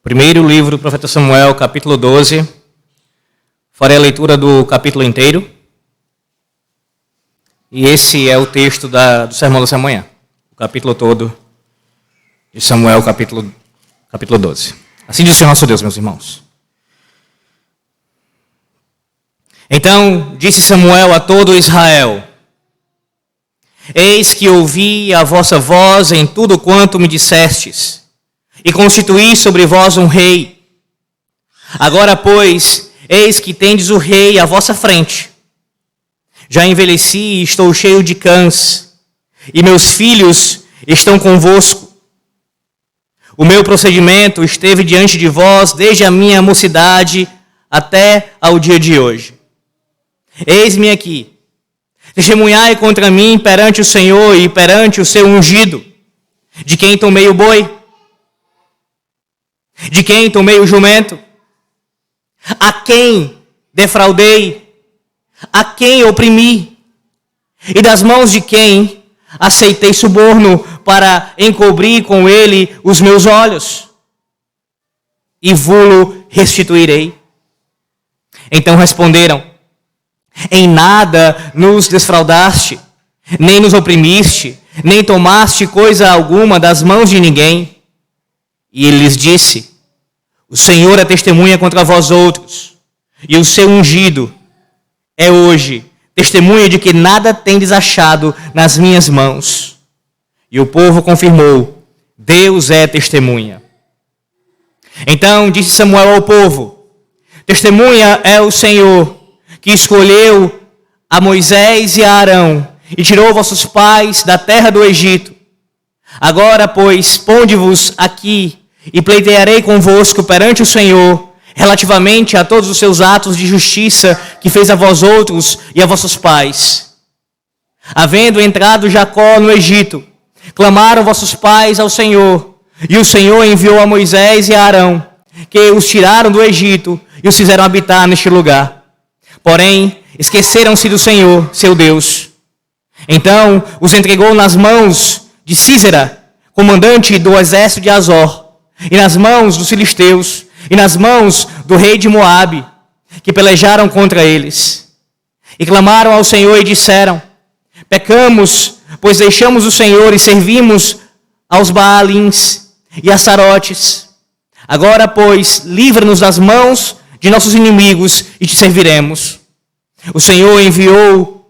Primeiro livro do profeta Samuel, capítulo 12. Farei a leitura do capítulo inteiro. E esse é o texto do sermão dessa manhã. O capítulo todo de Samuel, capítulo 12. Assim diz o Senhor nosso Deus, meus irmãos. Então disse Samuel a todo Israel: Eis que ouvi a vossa voz em tudo quanto me dissestes, e constituí sobre vós um rei. Agora, pois, eis que tendes o rei à vossa frente. Já envelheci e estou cheio de cãs, e meus filhos estão convosco. O meu procedimento esteve diante de vós desde a minha mocidade até ao dia de hoje. Eis-me aqui. Testemunhai contra mim perante o Senhor e perante o seu ungido, de quem tomei o boi, de quem tomei o jumento, a quem defraudei, a quem oprimi, e das mãos de quem aceitei suborno para encobrir com ele os meus olhos, e vô-lo restituirei. Então responderam: Em nada nos desfraudaste, nem nos oprimiste, nem tomaste coisa alguma das mãos de ninguém. E ele lhes disse: O Senhor é testemunha contra vós outros, e o seu ungido é hoje testemunha de que nada tendes achado nas minhas mãos. E o povo confirmou: Deus é testemunha. Então disse Samuel ao povo: Testemunha é o Senhor, que escolheu a Moisés e a Arão, e tirou vossos pais da terra do Egito. Agora, pois, ponde-vos aqui, e pleitearei convosco perante o Senhor, relativamente a todos os seus atos de justiça que fez a vós outros e a vossos pais. Havendo entrado Jacó no Egito, clamaram vossos pais ao Senhor, e o Senhor enviou a Moisés e a Arão, que os tiraram do Egito e os fizeram habitar neste lugar. Porém, esqueceram-se do Senhor, seu Deus. Então os entregou nas mãos de Sísera, comandante do exército de Azor, e nas mãos dos filisteus, e nas mãos do rei de Moabe, que pelejaram contra eles. E clamaram ao Senhor e disseram: Pecamos, pois deixamos o Senhor e servimos aos Baalins e a Astarotes. Agora, pois, livra-nos das mãos de nossos inimigos e te serviremos. O Senhor enviou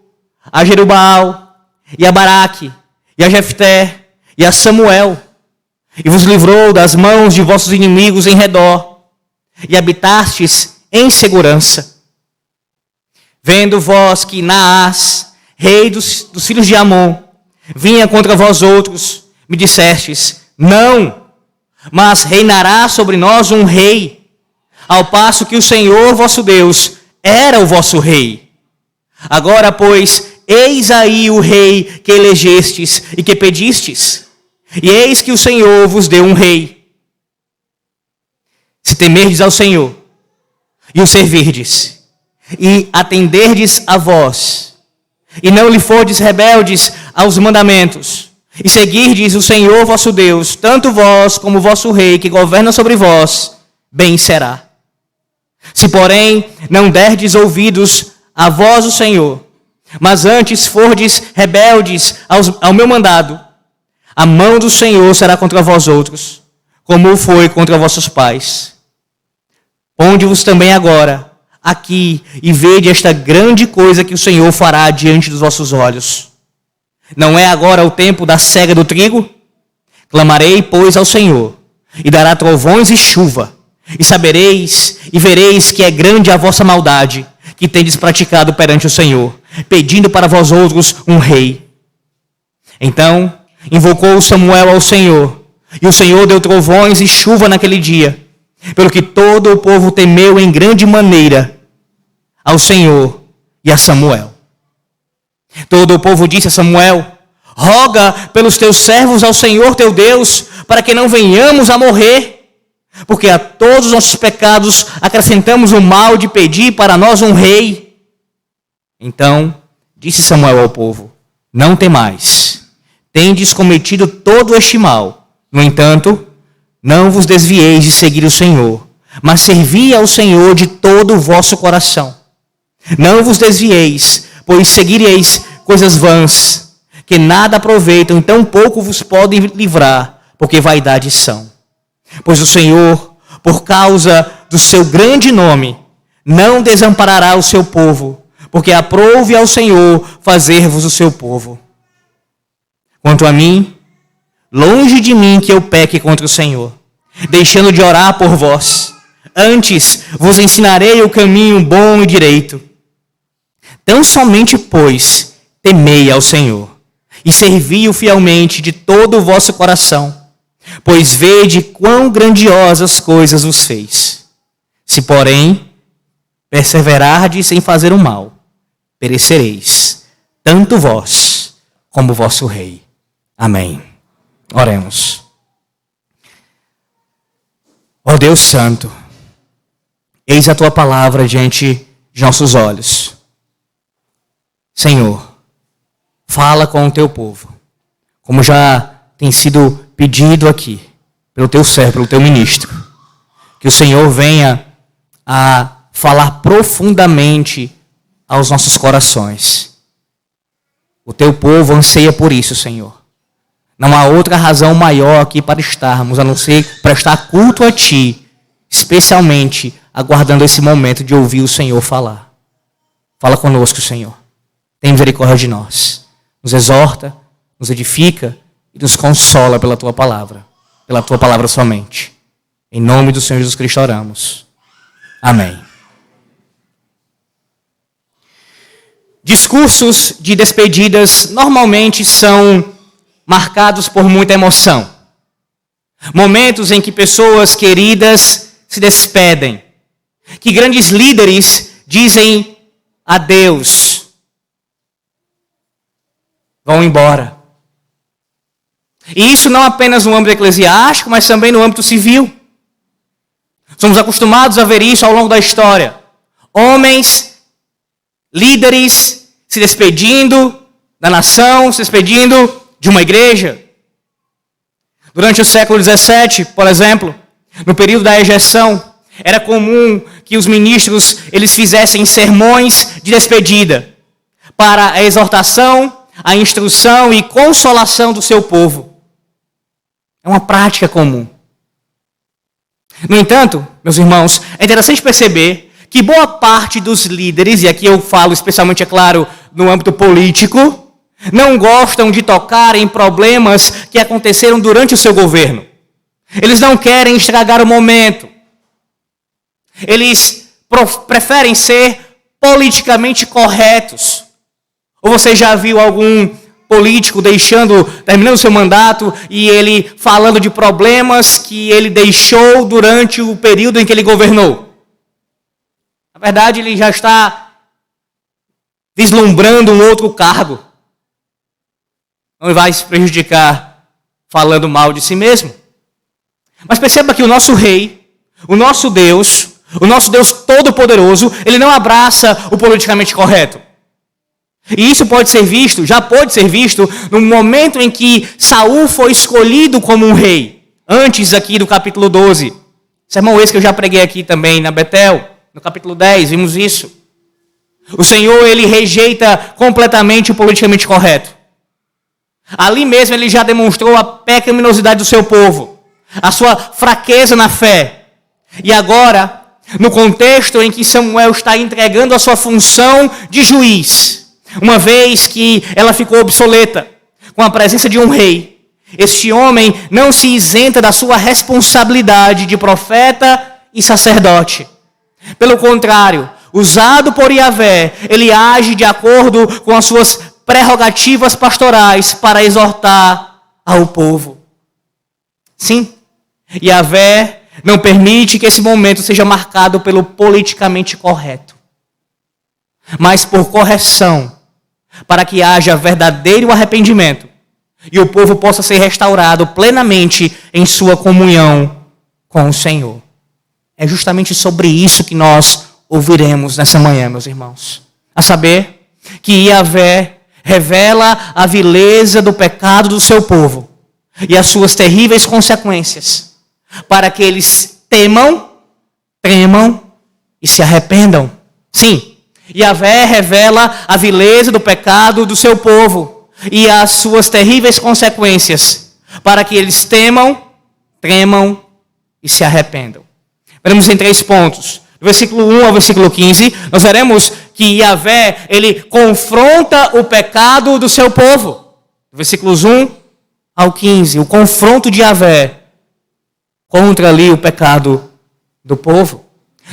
a Jerubaal, e a Baraque, e a Jefté, e a Samuel, e vos livrou das mãos de vossos inimigos em redor, e habitastes em segurança. Vendo vós que Naás, rei dos filhos de Amon, vinha contra vós outros, me dissestes: Não, mas reinará sobre nós um rei, ao passo que o Senhor vosso Deus era o vosso rei. Agora, pois, eis aí o rei que elegestes e que pedistes, e eis que o Senhor vos deu um rei. Se temerdes ao Senhor, e o servirdes, e atenderdes a vós, e não lhe fordes rebeldes aos mandamentos, e seguirdes o Senhor vosso Deus, tanto vós como o vosso rei que governa sobre vós, bem será. Se, porém, não derdes ouvidos a vós o Senhor, mas antes fordes rebeldes ao meu mandado, a mão do Senhor será contra vós outros, como foi contra vossos pais. Ponde-vos também agora aqui e vede esta grande coisa que o Senhor fará diante dos vossos olhos. Não é agora o tempo da cega do trigo? Clamarei, pois, ao Senhor, e dará trovões e chuva, e sabereis e vereis que é grande a vossa maldade, que tendes praticado perante o Senhor, pedindo para vós outros um rei. Então invocou Samuel ao Senhor, e o Senhor deu trovões e chuva naquele dia, pelo que todo o povo temeu em grande maneira ao Senhor e a Samuel. Todo o povo disse a Samuel: Roga pelos teus servos ao Senhor teu Deus, para que não venhamos a morrer, porque a todos os nossos pecados acrescentamos o mal de pedir para nós um rei. Então disse Samuel ao povo: Não temais, tendes cometido todo este mal. No entanto, Não vos desvieis de seguir o Senhor, mas servi ao Senhor de todo o vosso coração. Não vos desvieis, pois seguireis coisas vãs, que nada aproveitam, e tão pouco vos podem livrar, porque vaidades são. Pois o Senhor, por causa do seu grande nome, não desamparará o seu povo, porque aprouve ao Senhor fazer-vos o seu povo. Quanto a mim, longe de mim que eu peque contra o Senhor, deixando de orar por vós. Antes vos ensinarei o caminho bom e direito. Tão somente, pois, temei ao Senhor, e servi-o fielmente de todo o vosso coração, pois vede quão grandiosas coisas vos fez. Se, porém, perseverardes em fazer o mal, perecereis, tanto vós como o vosso rei. Amém. Oremos. Ó Deus Santo, eis a tua palavra diante de nossos olhos. Senhor, fala com o teu povo, como já tem sido pedido aqui, pelo teu servo, pelo teu ministro. Que o Senhor venha a falar profundamente aos nossos corações. O teu povo anseia por isso, Senhor. Não há outra razão maior aqui para estarmos, a não ser prestar culto a Ti, especialmente aguardando esse momento de ouvir o Senhor falar. Fala conosco, Senhor. Tem misericórdia de nós. Nos exorta, nos edifica e nos consola pela Tua palavra somente. Em nome do Senhor Jesus Cristo oramos. Amém. Discursos de despedidas normalmente são marcados por muita emoção. Momentos em que pessoas queridas se despedem. Que grandes líderes dizem adeus. Vão embora. E isso não apenas no âmbito eclesiástico, mas também no âmbito civil. Somos acostumados a ver isso ao longo da história. Homens, líderes se despedindo da nação, se despedindo de uma igreja. Durante o século XVII, por exemplo, no período da ejeção, era comum que os ministros eles fizessem sermões de despedida para a exortação, a instrução e consolação do seu povo. É uma prática comum. No entanto, meus irmãos, é interessante perceber que boa parte dos líderes, e aqui eu falo especialmente, é claro, no âmbito político, não gostam de tocar em problemas que aconteceram durante o seu governo. Eles não querem estragar o momento. Eles preferem ser politicamente corretos. Ou você já viu algum político terminando seu mandato e ele falando de problemas que ele deixou durante o período em que ele governou? Na verdade, ele já está vislumbrando um outro cargo. Não vai se prejudicar falando mal de si mesmo. Mas perceba que o nosso rei, o nosso Deus Todo-Poderoso, ele não abraça o politicamente correto. E isso já pode ser visto no momento em que Saul foi escolhido como um rei. Antes aqui do capítulo 12. Sermão esse que eu já preguei aqui também na Betel, no capítulo 10, vimos isso. O Senhor, ele rejeita completamente o politicamente correto. Ali mesmo ele já demonstrou a pecaminosidade do seu povo, a sua fraqueza na fé. E agora, no contexto em que Samuel está entregando a sua função de juiz, uma vez que ela ficou obsoleta, com a presença de um rei, este homem não se isenta da sua responsabilidade de profeta e sacerdote. Pelo contrário, usado por Yahvé, ele age de acordo com as suas prerrogativas pastorais para exortar ao povo. Sim, Yahvé não permite que esse momento seja marcado pelo politicamente correto, mas por correção, para que haja verdadeiro arrependimento e o povo possa ser restaurado plenamente em sua comunhão com o Senhor. É justamente sobre isso que nós ouviremos nessa manhã, meus irmãos. A saber, que Yahvé revela a vileza do pecado do seu povo e as suas terríveis consequências, para que eles temam, tremam e se arrependam. Sim, Yahvé revela a vileza do pecado do seu povo e as suas terríveis consequências, para que eles temam, tremam e se arrependam. Veremos em 3 pontos. Do versículo 1 ao versículo 15, nós veremos que Yahvé, ele confronta o pecado do seu povo. Do versículos 1 ao 15, o confronto de Yahvé contra ali o pecado do povo.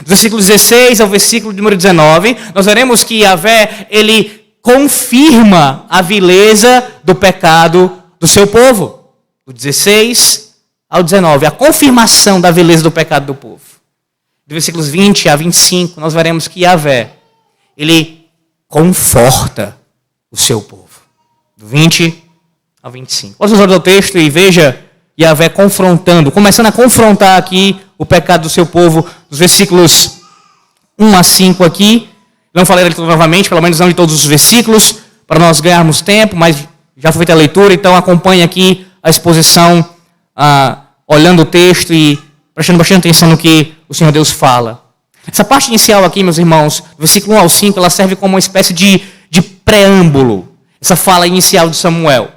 Do versículo 16 ao versículo número 19, nós veremos que Yahvé, ele confirma a vileza do pecado do seu povo. Do 16 ao 19, a confirmação da vileza do pecado do povo. Do versículos 20 a 25, nós veremos que Yahvé, ele conforta o seu povo. Do 20 ao 25. Olha os olhos do texto e veja Yahvé confrontando, começando a confrontar aqui o pecado do seu povo, dos versículos 1 a 5 aqui. Não falei novamente, pelo menos não de todos os versículos, para nós ganharmos tempo, mas já foi feita a leitura, então acompanhe aqui a exposição, olhando o texto e prestando bastante atenção no que o Senhor Deus fala. Essa parte inicial aqui, meus irmãos, do versículo 1 ao 5, ela serve como uma espécie de preâmbulo, essa fala inicial de Samuel.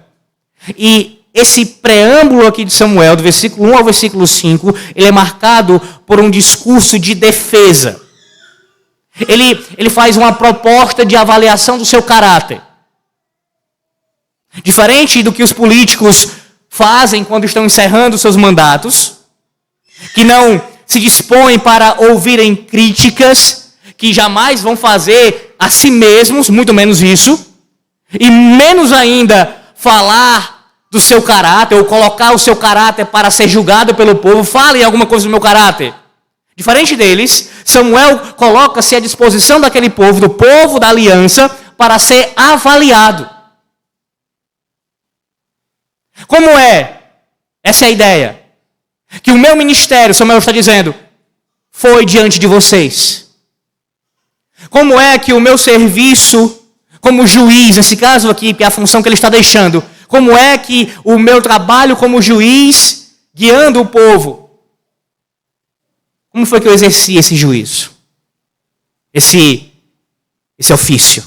E esse preâmbulo aqui de Samuel, do versículo 1 ao versículo 5, ele é marcado por um discurso de defesa. Ele faz uma proposta de avaliação do seu caráter. Diferente do que os políticos fazem quando estão encerrando seus mandatos, que não se dispõem para ouvirem críticas, que jamais vão fazer a si mesmos, muito menos isso, e menos ainda falar do seu caráter, ou colocar o seu caráter para ser julgado pelo povo. Falem alguma coisa do meu caráter. Diferente deles, Samuel coloca-se à disposição daquele povo, do povo da aliança, para ser avaliado. Como é? Essa é a ideia. Que o meu ministério, Samuel está dizendo, foi diante de vocês. Como é que o meu serviço como juiz, nesse caso aqui, que é a função que ele está deixando, como é que o meu trabalho como juiz, guiando o povo, como foi que eu exerci esse juízo? Esse ofício?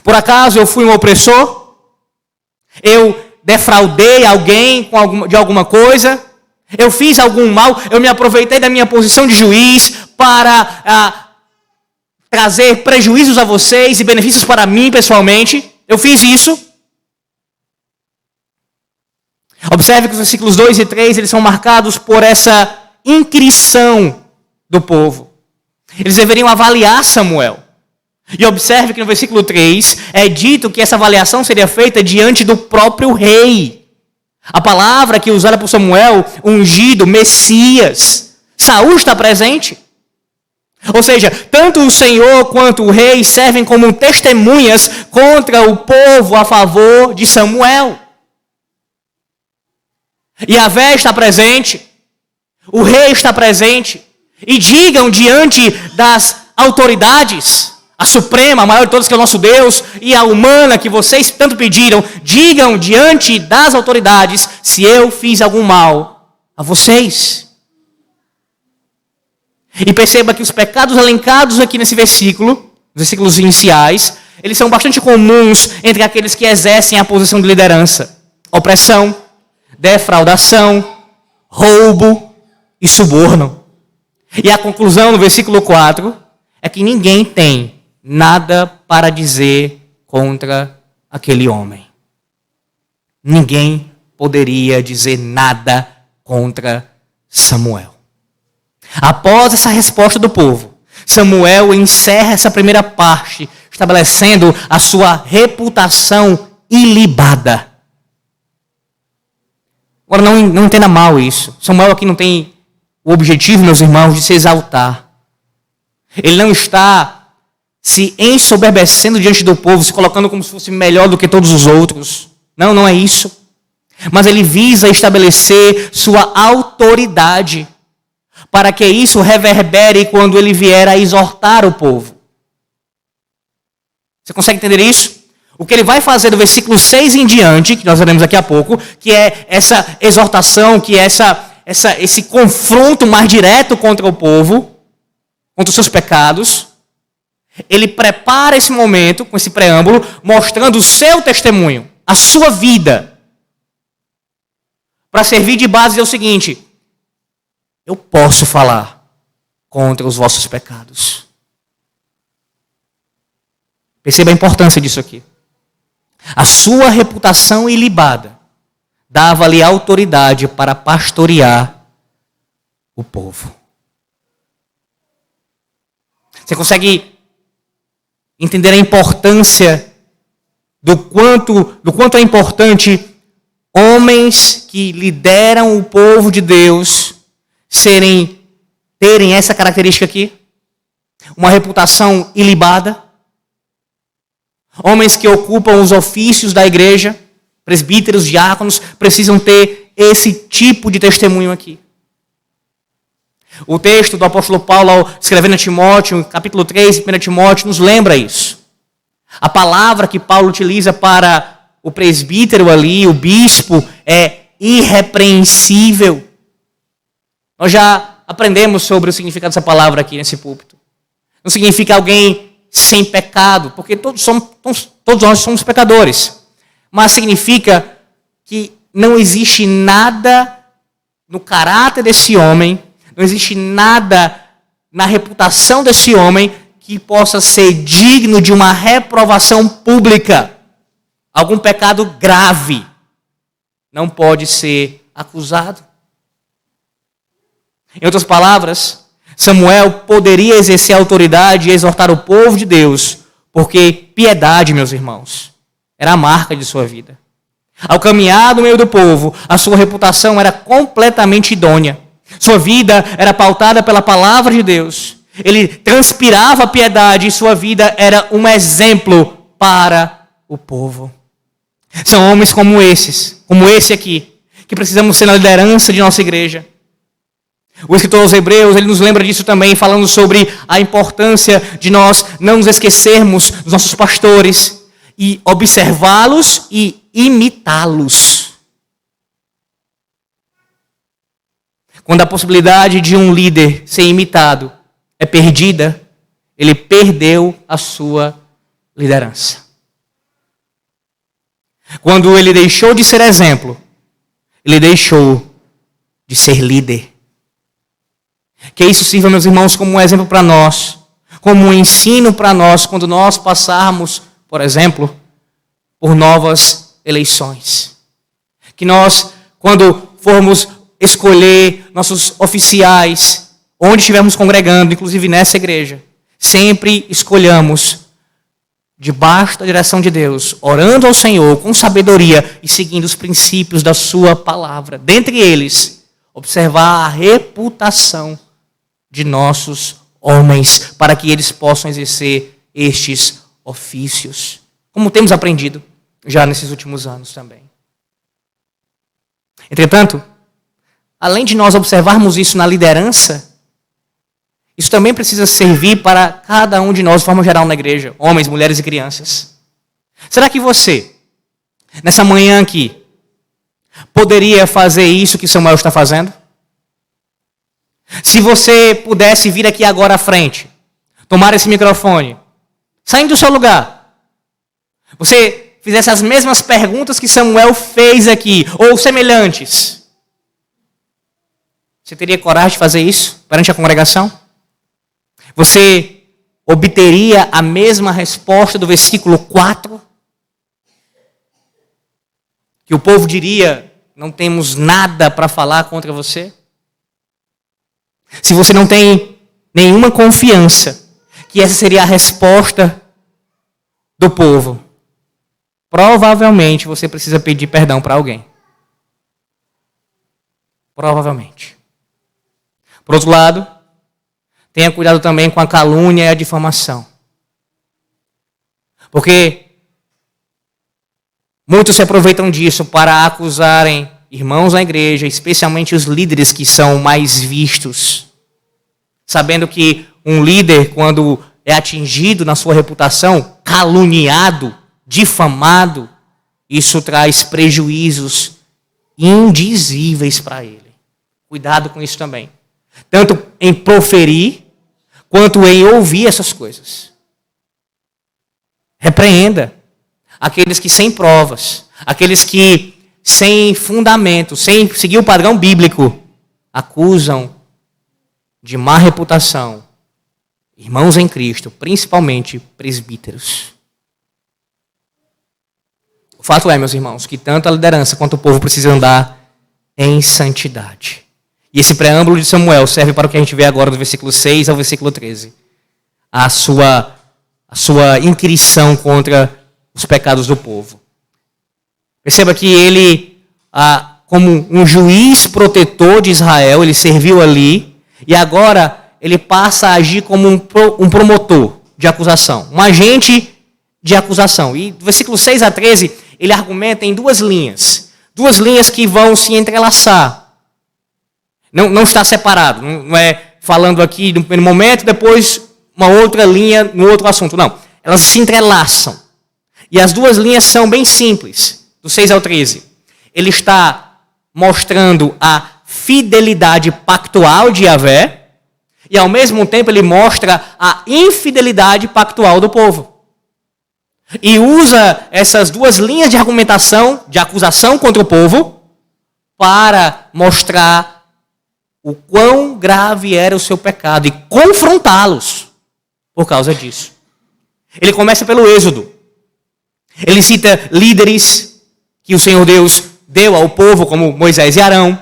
Por acaso eu fui um opressor? Eu defraudei alguém de alguma coisa? Eu fiz algum mal? Eu me aproveitei da minha posição de juiz para trazer prejuízos a vocês e benefícios para mim pessoalmente? Eu fiz isso? Observe que os versículos 2 e 3, eles são marcados por essa inquirição do povo. Eles deveriam avaliar Samuel. E observe que no versículo 3 é dito que essa avaliação seria feita diante do próprio rei. A palavra que é usada por Samuel, ungido, Messias. Saul está presente. Ou seja, tanto o Senhor quanto o rei servem como testemunhas contra o povo a favor de Samuel. Yahvé está presente, o rei está presente, e digam diante das autoridades, a suprema, a maior de todas que é o nosso Deus, e a humana que vocês tanto pediram, digam diante das autoridades se eu fiz algum mal a vocês. E perceba que os pecados elencados aqui nesse versículo, os versículos iniciais, eles são bastante comuns entre aqueles que exercem a posição de liderança: opressão, defraudação, roubo e suborno. E a conclusão no versículo 4 é que ninguém tem nada para dizer contra aquele homem. Ninguém poderia dizer nada contra Samuel. Após essa resposta do povo, Samuel encerra essa primeira parte, estabelecendo a sua reputação ilibada. Agora, não entenda mal isso. Samuel aqui não tem o objetivo, meus irmãos, de se exaltar. Ele não está se ensoberbecendo diante do povo, se colocando como se fosse melhor do que todos os outros. Não é isso. Mas ele visa estabelecer sua autoridade, para que isso reverbere quando ele vier a exortar o povo. Você consegue entender isso? O que ele vai fazer do versículo 6 em diante, que nós veremos daqui a pouco, que é essa exortação, que é esse confronto mais direto contra o povo, contra os seus pecados, ele prepara esse momento, com esse preâmbulo, mostrando o seu testemunho, a sua vida, para servir de base e dizer o seguinte: eu posso falar contra os vossos pecados. Perceba a importância disso aqui. A sua reputação ilibada dava-lhe autoridade para pastorear o povo. Você consegue entender a importância do quanto é importante homens que lideram o povo de Deus terem essa característica aqui? Uma reputação ilibada. Homens que ocupam os ofícios da igreja, presbíteros, diáconos, precisam ter esse tipo de testemunho aqui. O texto do apóstolo Paulo, ao escrevendo a Timóteo, capítulo 3, 1 Timóteo, nos lembra isso. A palavra que Paulo utiliza para o presbítero ali, o bispo, é irrepreensível. Nós já aprendemos sobre o significado dessa palavra aqui nesse púlpito. Não significa alguém sem pecado, porque todos nós somos pecadores. Mas significa que não existe nada no caráter desse homem, não existe nada na reputação desse homem que possa ser digno de uma reprovação pública. Algum pecado grave não pode ser acusado. Em outras palavras, Samuel poderia exercer a autoridade e exortar o povo de Deus, porque piedade, meus irmãos, era a marca de sua vida. Ao caminhar no meio do povo, a sua reputação era completamente idônea. Sua vida era pautada pela palavra de Deus. Ele transpirava piedade e sua vida era um exemplo para o povo. São homens como esse aqui, que precisamos ser na liderança de nossa igreja. O escritor aos Hebreus, ele nos lembra disso também, falando sobre a importância de nós não nos esquecermos dos nossos pastores e observá-los e imitá-los. Quando a possibilidade de um líder ser imitado é perdida, ele perdeu a sua liderança. Quando ele deixou de ser exemplo, ele deixou de ser líder. Que isso sirva, meus irmãos, como um exemplo para nós, como um ensino para nós, quando nós passarmos, por exemplo, por novas eleições. Que nós, quando formos escolher nossos oficiais, onde estivermos congregando, inclusive nessa igreja, sempre escolhamos debaixo da direção de Deus, orando ao Senhor com sabedoria e seguindo os princípios da sua palavra. Dentre eles, observar a reputação de nossos homens, para que eles possam exercer estes ofícios, como temos aprendido já nesses últimos anos também. Entretanto, além de nós observarmos isso na liderança, isso também precisa servir para cada um de nós de forma geral na igreja, homens, mulheres e crianças. Será que você, nessa manhã aqui, poderia fazer isso que Samuel está fazendo? Se você pudesse vir aqui agora à frente, tomar esse microfone, saindo do seu lugar, você fizesse as mesmas perguntas que Samuel fez aqui, ou semelhantes, você teria coragem de fazer isso perante a congregação? Você obteria a mesma resposta do versículo 4? Que o povo diria, não temos nada para falar contra você? Se você não tem nenhuma confiança que essa seria a resposta do povo, provavelmente você precisa pedir perdão para alguém. Provavelmente. Por outro lado, tenha cuidado também com a calúnia e a difamação. Porque muitos se aproveitam disso para acusarem irmãos na igreja, especialmente os líderes que são mais vistos. Sabendo que um líder, quando é atingido na sua reputação, caluniado, difamado, isso traz prejuízos indizíveis para ele. Cuidado com isso também. Tanto em proferir, quanto em ouvir essas coisas. Repreenda aqueles que sem provas, aqueles que sem fundamento, sem seguir o padrão bíblico, acusam de má reputação irmãos em Cristo, principalmente presbíteros. O fato é, meus irmãos, que tanto a liderança quanto o povo precisam andar em santidade. E esse preâmbulo de Samuel serve para o que a gente vê agora do versículo 6 ao versículo 13. A sua inquirição contra os pecados do povo. Perceba que ele, como um juiz protetor de Israel, ele serviu ali, e agora ele passa a agir como um promotor de acusação, um agente de acusação. E do versículo 6 a 13, ele argumenta em duas linhas que vão se entrelaçar. Não está separado, não é falando aqui no primeiro momento, depois uma outra linha no outro assunto. Não, elas se entrelaçam. E as duas linhas são bem simples, do 6 ao 13. Ele está mostrando a fidelidade pactual de Yahvé, e ao mesmo tempo ele mostra a infidelidade pactual do povo. E usa essas duas linhas de argumentação, de acusação contra o povo, para mostrar o quão grave era o seu pecado e confrontá-los por causa disso. Ele começa pelo Êxodo. Ele cita líderes que o Senhor Deus deu ao povo, como Moisés e Arão.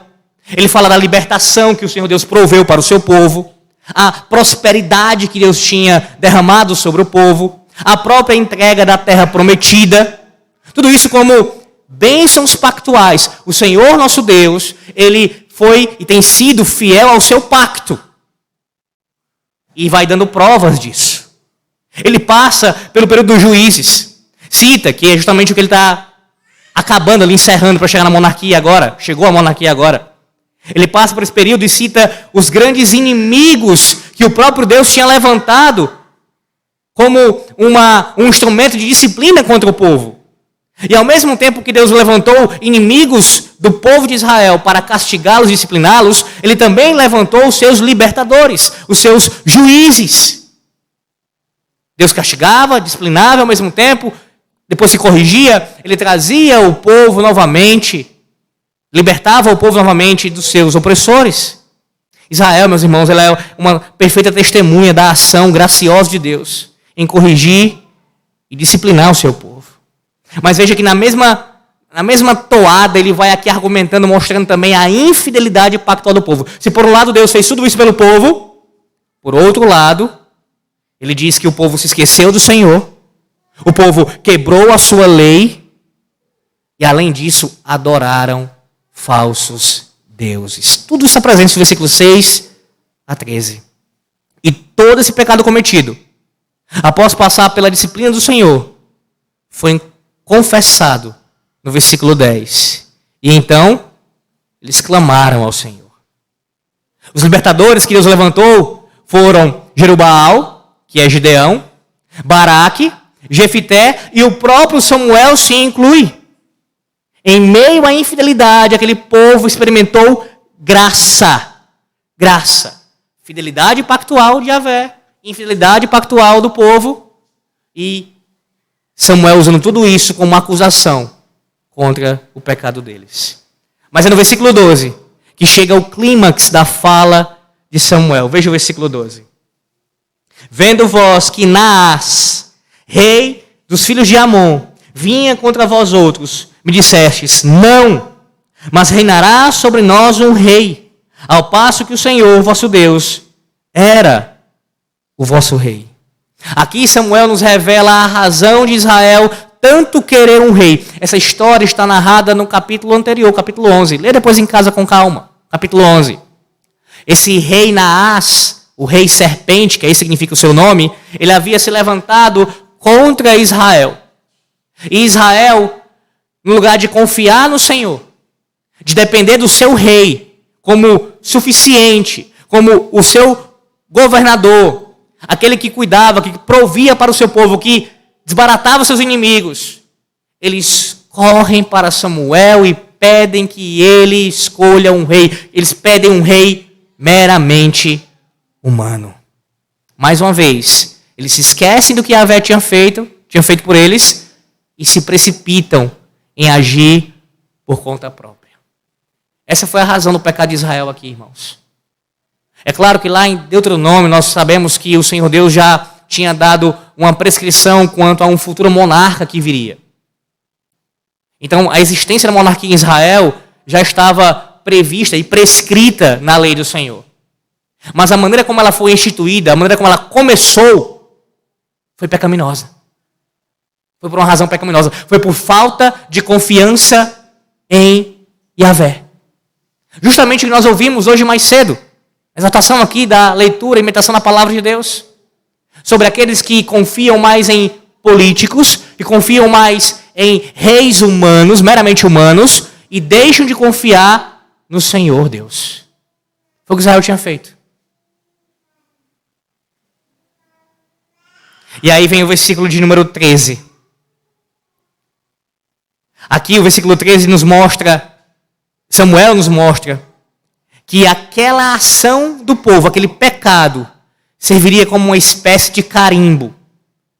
Ele fala da libertação que o Senhor Deus proveu para o seu povo, a prosperidade que Deus tinha derramado sobre o povo, a própria entrega da terra prometida. Tudo isso como bênçãos pactuais. O Senhor nosso Deus, ele foi e tem sido fiel ao seu pacto. E vai dando provas disso. Ele passa pelo período dos juízes. Cita que é justamente o que ele está acabando ali, encerrando para chegar na monarquia agora. Chegou a monarquia agora. Ele passa por esse período e cita os grandes inimigos que o próprio Deus tinha levantado como um instrumento de disciplina contra o povo. E ao mesmo tempo que Deus levantou inimigos do povo de Israel para castigá-los e discipliná-los, ele também levantou os seus libertadores, os seus juízes. Deus castigava, disciplinava ao mesmo tempo, depois se corrigia, ele trazia o povo novamente, libertava o povo novamente dos seus opressores. Israel, meus irmãos, ela é uma perfeita testemunha da ação graciosa de Deus em corrigir e disciplinar o seu povo. Mas veja que na mesma toada ele vai aqui argumentando, mostrando também a infidelidade pactual do povo. Se por um lado Deus fez tudo isso pelo povo, por outro lado, ele diz que o povo se esqueceu do Senhor, o povo quebrou a sua lei e além disso adoraram falsos deuses. Tudo isso apresenta no versículo 6 a 13. E todo esse pecado cometido, após passar pela disciplina do Senhor, foi confessado no versículo 10. E então, eles clamaram ao Senhor. Os libertadores que Deus levantou foram Jerubaal, que é Gideão, Baraque, Jefité e o próprio Samuel se inclui. Em meio à infidelidade, aquele povo experimentou graça. Graça. Fidelidade pactual de Yahvé, infidelidade pactual do povo. E Samuel usando tudo isso como uma acusação contra o pecado deles. Mas é no versículo 12 que chega o clímax da fala de Samuel. Veja o versículo 12. Vendo vós que Naás, rei dos filhos de Amon, vinha contra vós outros, me dissestes, não, mas reinará sobre nós um rei, ao passo que o Senhor, vosso Deus, era o vosso rei. Aqui Samuel nos revela a razão de Israel tanto querer um rei. Essa história está narrada no capítulo anterior, capítulo 11. Lê depois em casa com calma, capítulo 11. Esse rei Naás, o rei serpente, que aí significa o seu nome, ele havia se levantado contra Israel. E Israel, no lugar de confiar no Senhor, de depender do seu rei como suficiente, como o seu governador, aquele que cuidava, que provia para o seu povo, que desbaratava seus inimigos, eles correm para Samuel e pedem que ele escolha um rei. Eles pedem um rei meramente humano. Mais uma vez, eles se esquecem do que Yahvé tinha feito por eles e se precipitam em agir por conta própria. Essa foi a razão do pecado de Israel aqui, irmãos. É claro que lá em Deuteronômio nós sabemos que o Senhor Deus já tinha dado uma prescrição quanto a um futuro monarca que viria. Então a existência da monarquia em Israel já estava prevista e prescrita na lei do Senhor. Mas a maneira como ela foi instituída, a maneira como ela começou, foi pecaminosa. Foi por uma razão pecaminosa. Foi por falta de confiança em Yahvé. Justamente o que nós ouvimos hoje mais cedo. A exaltação aqui da leitura e imitação da palavra de Deus. Sobre aqueles que confiam mais em políticos, que confiam mais em reis humanos, meramente humanos, e deixam de confiar no Senhor Deus. Foi o que Israel tinha feito. E aí vem o versículo de número 13. Aqui o versículo 13 nos mostra, Samuel nos mostra, que aquela ação do povo, aquele pecado, serviria como uma espécie de carimbo,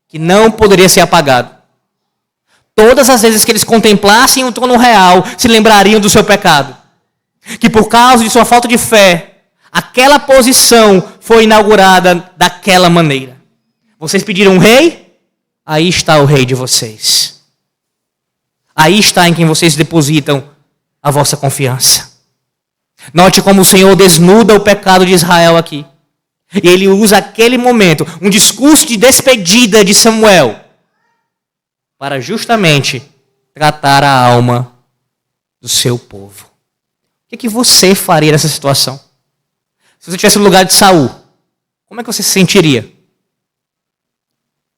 que não poderia ser apagado. Todas as vezes que eles contemplassem o trono real, se lembrariam do seu pecado. Que por causa de sua falta de fé, aquela posição foi inaugurada daquela maneira. Vocês pediram um rei? Aí está o rei de vocês. Aí está em quem vocês depositam a vossa confiança. Note como o Senhor desnuda o pecado de Israel aqui. E ele usa aquele momento, um discurso de despedida de Samuel, para justamente tratar a alma do seu povo. O que você faria nessa situação? Se você estivesse no lugar de Saul, como é que você se sentiria?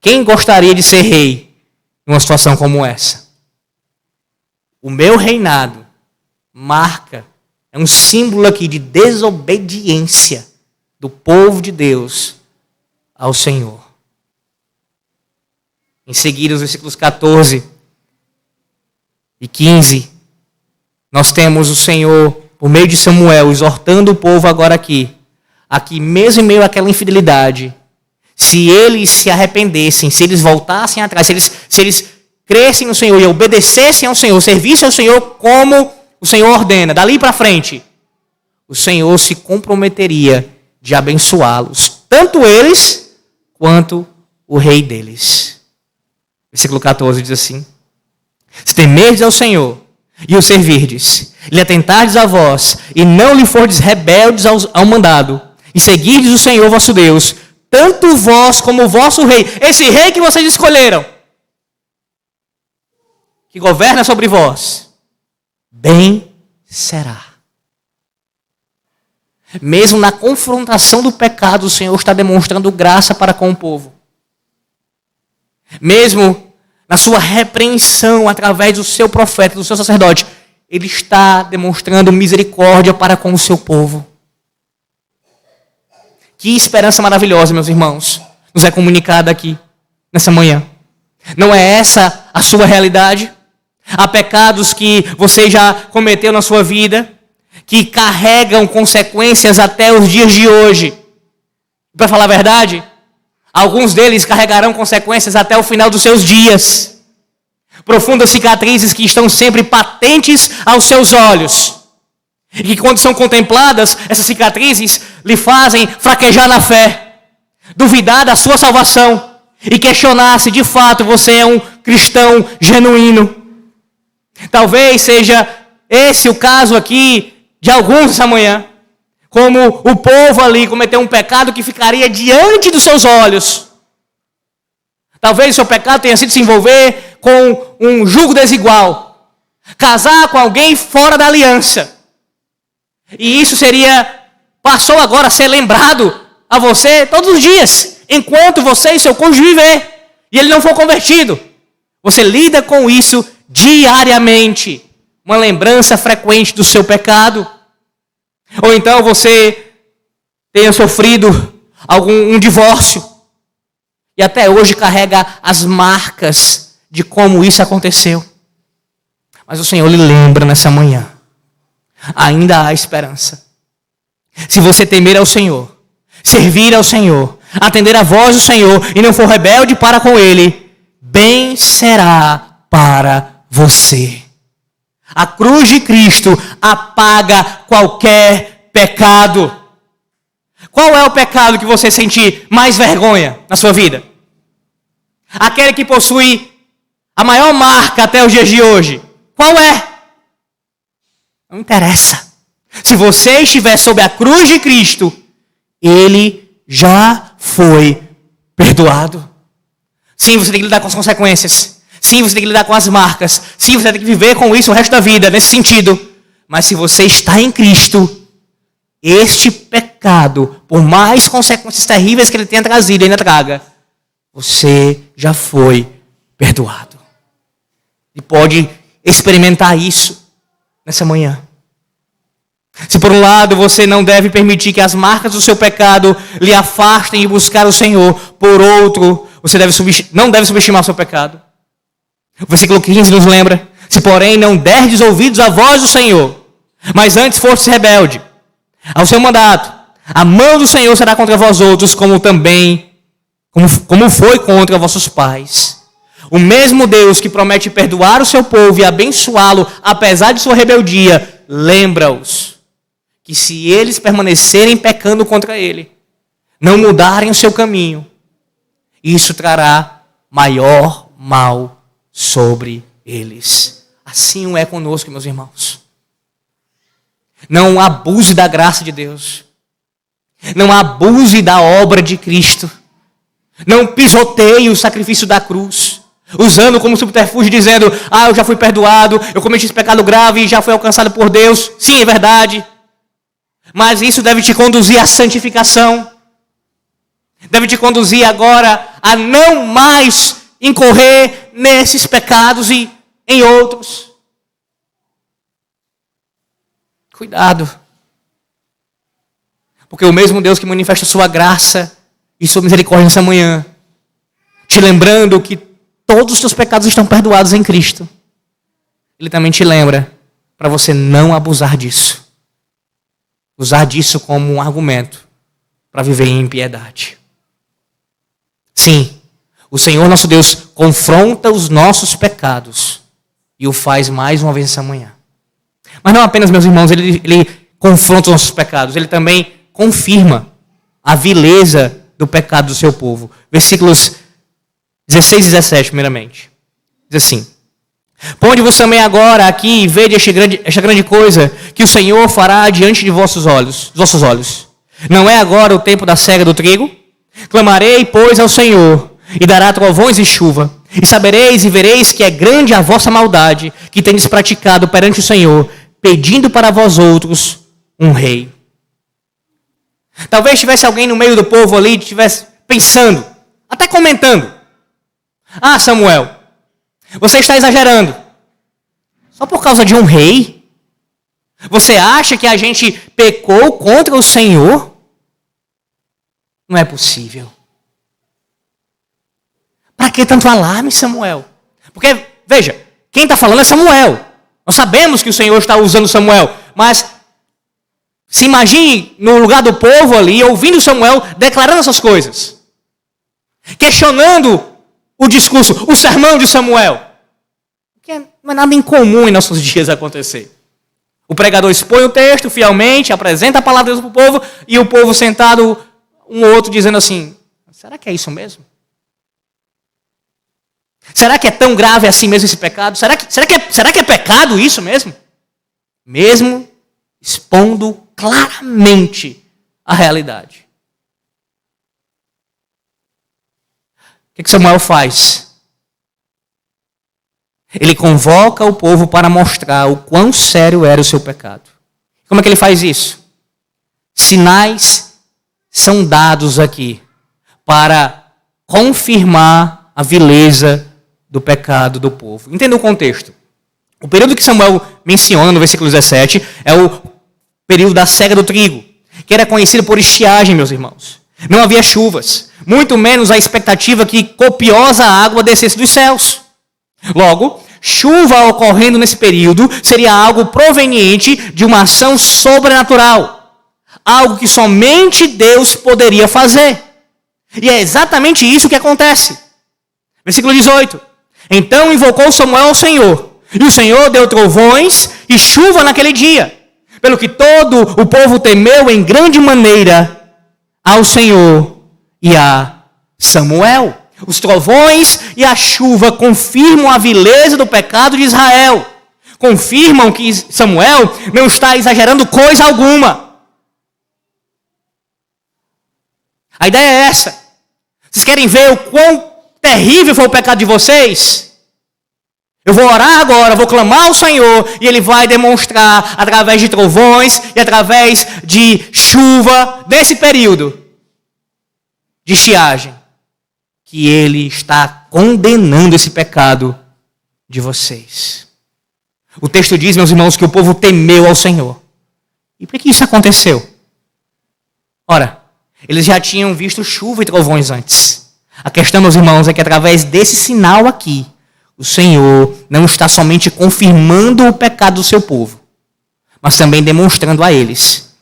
Quem gostaria de ser rei numa situação como essa? O meu reinado é um símbolo aqui de desobediência do povo de Deus ao Senhor. Em seguida, os versículos 14 e 15, nós temos o Senhor, por meio de Samuel, exortando o povo agora aqui mesmo em meio àquela infidelidade, se eles se arrependessem, se eles voltassem atrás, se eles crescem no Senhor e obedecessem ao Senhor, servissem ao Senhor como o Senhor ordena, dali para frente, o Senhor se comprometeria de abençoá-los, tanto eles quanto o rei deles. Versículo 14 diz assim: se temerdes ao Senhor e o servirdes, lhe atentardes a vós, e não lhe fordes rebeldes ao mandado, e seguirdes o Senhor vosso Deus, tanto vós como o vosso rei, esse rei que vocês escolheram, que governa sobre vós, bem será. Mesmo na confrontação do pecado, o Senhor está demonstrando graça para com o povo. Mesmo na sua repreensão através do seu profeta, do seu sacerdote, ele está demonstrando misericórdia para com o seu povo. Que esperança maravilhosa, meus irmãos, nos é comunicada aqui, nessa manhã. Não é essa a sua realidade? Há pecados que você já cometeu na sua vida, que carregam consequências até os dias de hoje. Para falar a verdade, alguns deles carregarão consequências até o final dos seus dias. Profundas cicatrizes que estão sempre patentes aos seus olhos. E que quando são contempladas, essas cicatrizes lhe fazem fraquejar na fé, duvidar da sua salvação e questionar se de fato você é um cristão genuíno. Talvez seja esse o caso aqui de alguns essa manhã, como o povo ali cometeu um pecado que ficaria diante dos seus olhos. Talvez o seu pecado tenha sido se envolver com um jugo desigual, casar com alguém fora da aliança. E isso passou agora a ser lembrado a você todos os dias, enquanto você e seu cônjuge viver, e ele não for convertido. Você lida com isso diariamente, uma lembrança frequente do seu pecado. Ou então você tenha sofrido um divórcio, e até hoje carrega as marcas de como isso aconteceu. Mas o Senhor lhe lembra nessa manhã. Ainda há esperança. Se você temer ao Senhor, servir ao Senhor, atender a voz do Senhor e não for rebelde para com Ele, bem será para você. A cruz de Cristo apaga qualquer pecado. Qual é o pecado que você sente mais vergonha na sua vida? Aquele que possui a maior marca até os dias de hoje. Qual é? Não interessa. Se você estiver sob a cruz de Cristo, Ele já foi perdoado. Sim, você tem que lidar com as consequências. Sim, você tem que lidar com as marcas. Sim, você tem que viver com isso o resto da vida, nesse sentido. Mas se você está em Cristo, este pecado, por mais consequências terríveis que ele tenha trazido e ainda traga, você já foi perdoado. E pode experimentar isso nessa manhã. Se por um lado você não deve permitir que as marcas do seu pecado lhe afastem de buscar o Senhor, por outro, você não deve subestimar o seu pecado. O versículo 15 nos lembra: se porém não derdes ouvidos à voz do Senhor, mas antes fostes rebelde ao seu mandato, a mão do Senhor será contra vós outros, como foi contra vossos pais. O mesmo Deus que promete perdoar o seu povo e abençoá-lo, apesar de sua rebeldia, lembra-os que se eles permanecerem pecando contra Ele, não mudarem o seu caminho, isso trará maior mal sobre eles. Assim é conosco, meus irmãos. Não abuse da graça de Deus. Não abuse da obra de Cristo. Não pisoteie o sacrifício da cruz, usando como subterfúgio, dizendo: eu já fui perdoado, eu cometi esse pecado grave e já fui alcançado por Deus. Sim, é verdade. Mas isso deve te conduzir à santificação. Deve te conduzir agora a não mais incorrer nesses pecados e em outros. Cuidado. Porque o mesmo Deus que manifesta sua graça e sua misericórdia nessa manhã, te lembrando que todos os seus pecados estão perdoados em Cristo, Ele também te lembra para você não abusar disso. Usar disso como um argumento para viver em impiedade. Sim, o Senhor nosso Deus confronta os nossos pecados e o faz mais uma vez essa manhã. Mas não apenas, meus irmãos, ele confronta os nossos pecados, ele também confirma a vileza do pecado do seu povo. Versículos 16 e 17, primeiramente. Diz assim: ponde-vos também agora aqui e vede esta grande coisa que o Senhor fará diante de vossos olhos. Não é agora o tempo da cega do trigo? Clamarei, pois, ao Senhor, e dará trovões e chuva. E sabereis e vereis que é grande a vossa maldade, que tendes praticado perante o Senhor, pedindo para vós outros um rei. Talvez tivesse alguém no meio do povo ali, estivesse pensando, até comentando: Samuel, você está exagerando. Só por causa de um rei? Você acha que a gente pecou contra o Senhor? Não é possível. Para que tanto alarme, Samuel? Porque, veja, quem está falando é Samuel. Nós sabemos que o Senhor está usando Samuel, mas se imagine no lugar do povo ali, ouvindo Samuel declarando essas coisas, questionando o discurso, o sermão de Samuel. Que não é nada incomum em nossos dias acontecer. O pregador expõe o texto fielmente, apresenta a palavra de Deus para o povo, e o povo sentado, um ou outro, dizendo assim: será que é isso mesmo? Será que é tão grave assim mesmo esse pecado? Será que é pecado isso mesmo? Mesmo expondo claramente a realidade. O que Samuel faz? Ele convoca o povo para mostrar o quão sério era o seu pecado. Como é que ele faz isso? Sinais são dados aqui para confirmar a vileza do pecado do povo. Entenda o contexto. O período que Samuel menciona no versículo 17 é o período da cega do trigo, que era conhecido por estiagem, meus irmãos. Não havia chuvas, muito menos a expectativa que copiosa água descesse dos céus. Logo, chuva ocorrendo nesse período seria algo proveniente de uma ação sobrenatural. Algo que somente Deus poderia fazer. E é exatamente isso que acontece. Versículo 18. Então invocou Samuel ao Senhor, e o Senhor deu trovões e chuva naquele dia, pelo que todo o povo temeu em grande maneira ao Senhor e a Samuel. Os trovões e a chuva confirmam a vileza do pecado de Israel. Confirmam que Samuel não está exagerando coisa alguma. A ideia é essa. Vocês querem ver o quão terrível foi o pecado de vocês? Eu vou orar agora, vou clamar ao Senhor, e Ele vai demonstrar através de trovões e através de chuva, desse período de estiagem, que Ele está condenando esse pecado de vocês. O texto diz, meus irmãos, que o povo temeu ao Senhor. E por que isso aconteceu? Ora, eles já tinham visto chuva e trovões antes. A questão, meus irmãos, é que através desse sinal aqui, o Senhor não está somente confirmando o pecado do seu povo, mas também demonstrando a eles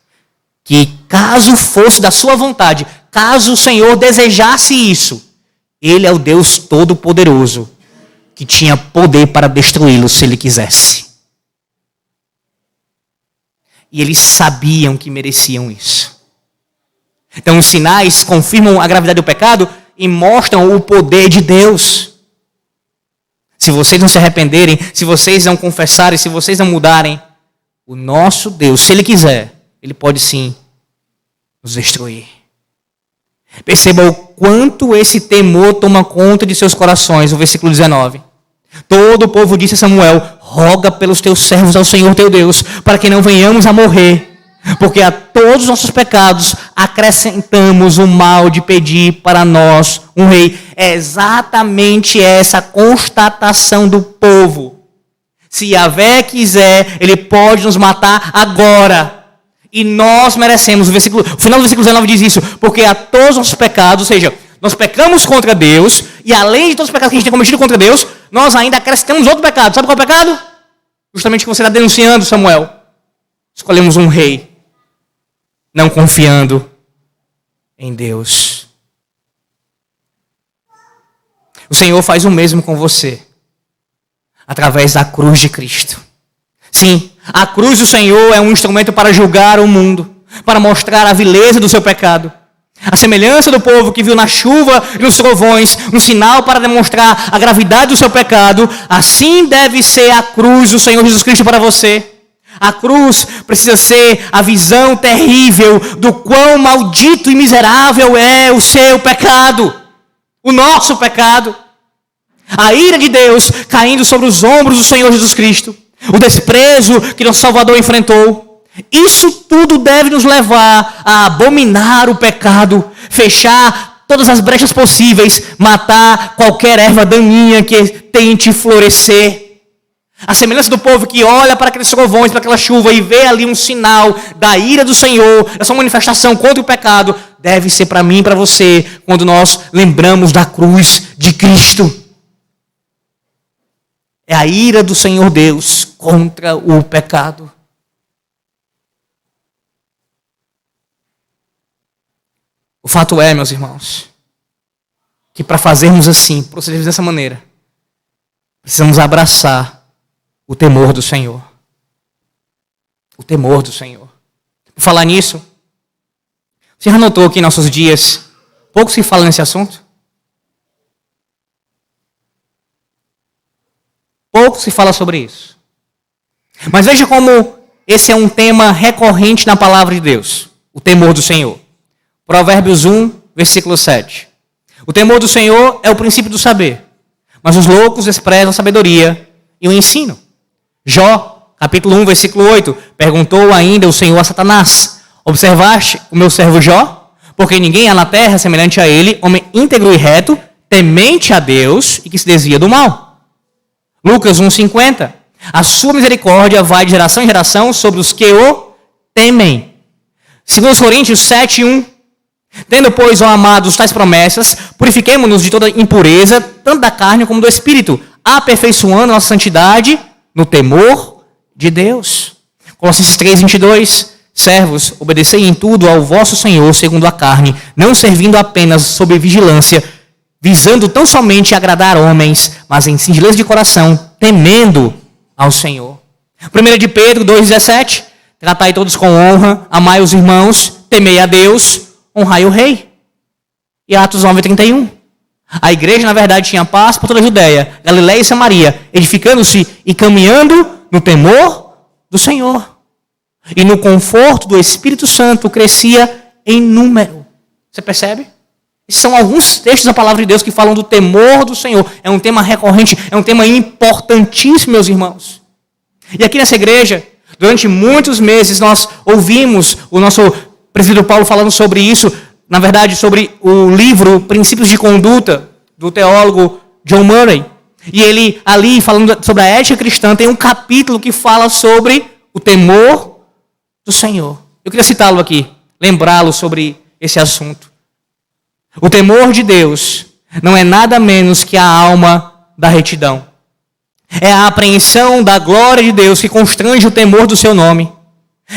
que, caso fosse da sua vontade, caso o Senhor desejasse isso, Ele é o Deus Todo-Poderoso, que tinha poder para destruí-los se Ele quisesse. E eles sabiam que mereciam isso. Então os sinais confirmam a gravidade do pecado e mostram o poder de Deus. Se vocês não se arrependerem, se vocês não confessarem, se vocês não mudarem, o nosso Deus, se Ele quiser, Ele pode sim nos destruir. Perceba o quanto esse temor toma conta de seus corações, o versículo 19. Todo o povo disse a Samuel, roga pelos teus servos ao Senhor teu Deus, para que não venhamos a morrer. Porque a todos os nossos pecados acrescentamos o mal de pedir para nós um rei. É exatamente essa constatação do povo. Se Yahvé quiser, Ele pode nos matar agora. E nós merecemos. O final do versículo 19 diz isso. Porque a todos os nossos pecados, ou seja, nós pecamos contra Deus, e além de todos os pecados que a gente tem cometido contra Deus, nós ainda acrescentamos outro pecado. Sabe qual é o pecado? Justamente o que você está denunciando, Samuel. Escolhemos um rei, não confiando em Deus. O Senhor faz o mesmo com você, através da cruz de Cristo. Sim, a cruz do Senhor é um instrumento para julgar o mundo, para mostrar a vileza do seu pecado. A semelhança do povo que viu na chuva e nos trovões um sinal para demonstrar a gravidade do seu pecado, assim deve ser a cruz do Senhor Jesus Cristo para você. A cruz precisa ser a visão terrível do quão maldito e miserável é o seu pecado, o nosso pecado. A ira de Deus caindo sobre os ombros do Senhor Jesus Cristo, o desprezo que nosso Salvador enfrentou. Isso tudo deve nos levar a abominar o pecado, fechar todas as brechas possíveis, matar qualquer erva daninha que tente florescer. A semelhança do povo que olha para aqueles trovões, para aquela chuva e vê ali um sinal da ira do Senhor, da sua manifestação contra o pecado, deve ser para mim e para você, quando nós lembramos da cruz de Cristo. É a ira do Senhor Deus contra o pecado. O fato é, meus irmãos, que para fazermos assim, procedermos dessa maneira, precisamos abraçar o temor do Senhor. O temor do Senhor. Por falar nisso, você já notou que em nossos dias pouco se fala nesse assunto? Pouco se fala sobre isso. Mas veja como esse é um tema recorrente na palavra de Deus. O temor do Senhor. Provérbios 1, versículo 7. O temor do Senhor é o princípio do saber, mas os loucos desprezam a sabedoria e o ensino. Jó, capítulo 1, versículo 8, perguntou ainda o Senhor a Satanás, observaste o meu servo Jó? Porque ninguém há na terra semelhante a ele, homem íntegro e reto, temente a Deus e que se desvia do mal. Lucas 1,50, a sua misericórdia vai de geração em geração sobre os que o temem. 2 Coríntios 7, 1, tendo, pois, ó amados, tais promessas, purifiquemo-nos de toda impureza, tanto da carne como do espírito, aperfeiçoando nossa santidade no temor de Deus. Colossenses 3:22, servos, obedecei em tudo ao vosso Senhor segundo a carne, não servindo apenas sob vigilância, visando tão somente agradar homens, mas em singeleza de coração, temendo ao Senhor. 1 de Pedro 2:17, tratai todos com honra, amai os irmãos, temei a Deus, honrai o rei. E Atos 9:31. A igreja, na verdade, tinha paz por toda a Judéia, Galiléia e Samaria, edificando-se e caminhando no temor do Senhor. E no conforto do Espírito Santo crescia em número. Você percebe? Esses são alguns textos da palavra de Deus que falam do temor do Senhor. É um tema recorrente, é um tema importantíssimo, meus irmãos. E aqui nessa igreja, durante muitos meses, nós ouvimos o nosso presbítero Paulo falando sobre isso, na verdade, sobre o livro Princípios de Conduta, do teólogo John Murray. E ele, ali, falando sobre a ética cristã, tem um capítulo que fala sobre o temor do Senhor. Eu queria citá-lo aqui, lembrá-lo sobre esse assunto. O temor de Deus não é nada menos que a alma da retidão. É a apreensão da glória de Deus que constrange o temor do seu nome.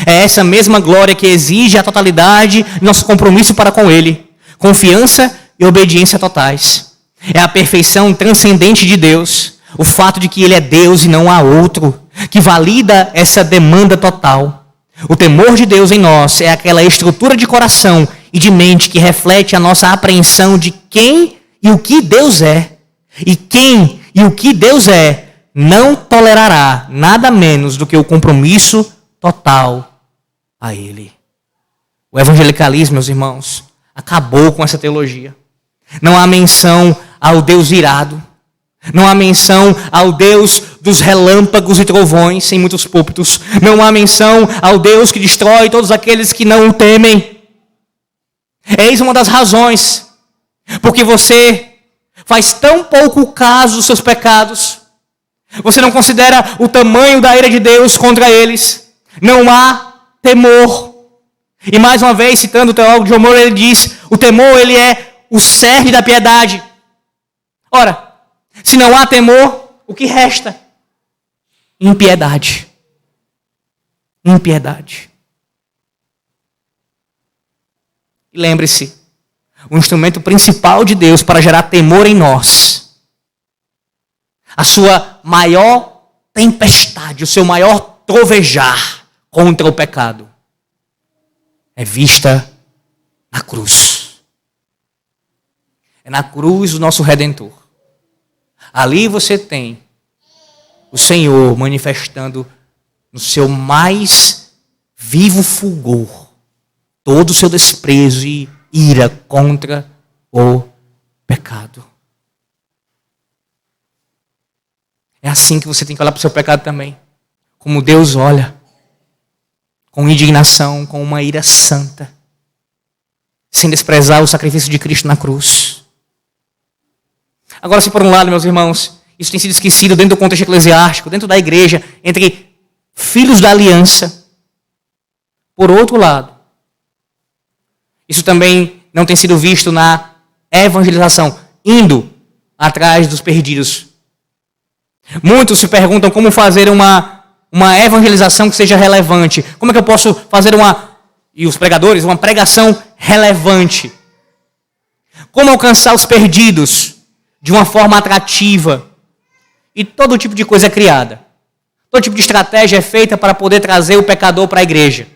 É essa mesma glória que exige a totalidade de nosso compromisso para com Ele. Confiança e obediência totais. É a perfeição transcendente de Deus. O fato de que Ele é Deus e não há outro, que valida essa demanda total. O temor de Deus em nós é aquela estrutura de coração e de mente que reflete a nossa apreensão de quem e o que Deus é. E quem e o que Deus é não tolerará nada menos do que o compromisso total a Ele. O evangelicalismo, meus irmãos, acabou com essa teologia. Não há menção ao Deus irado. Não há menção ao Deus dos relâmpagos e trovões em muitos púlpitos. Não há menção ao Deus que destrói todos aqueles que não o temem. Eis uma das razões porque você faz tão pouco caso dos seus pecados. Você não considera o tamanho da ira de Deus contra eles. Não há temor. E mais uma vez, citando o teólogo John Murray, ele diz, o temor, ele é o cerne da piedade. Ora, se não há temor, o que resta? Impiedade. Impiedade. E lembre-se, o instrumento principal de Deus para gerar temor em nós, a sua maior tempestade, o seu maior trovejar contra o pecado, é vista na cruz. É na cruz o nosso Redentor. Ali você tem o Senhor manifestando no seu mais vivo fulgor todo o seu desprezo e ira contra o pecado. É assim que você tem que olhar para o seu pecado também. Como Deus olha. Com indignação, com uma ira santa. Sem desprezar o sacrifício de Cristo na cruz. Agora, se por um lado, meus irmãos, isso tem sido esquecido dentro do contexto eclesiástico, dentro da igreja, entre filhos da aliança. Por outro lado, isso também não tem sido visto na evangelização, indo atrás dos perdidos. Muitos se perguntam como fazer uma evangelização que seja relevante. Como é que eu posso fazer e os pregadores, uma pregação relevante? Como alcançar os perdidos de uma forma atrativa? E todo tipo de coisa é criada. Todo tipo de estratégia é feita para poder trazer o pecador para a igreja.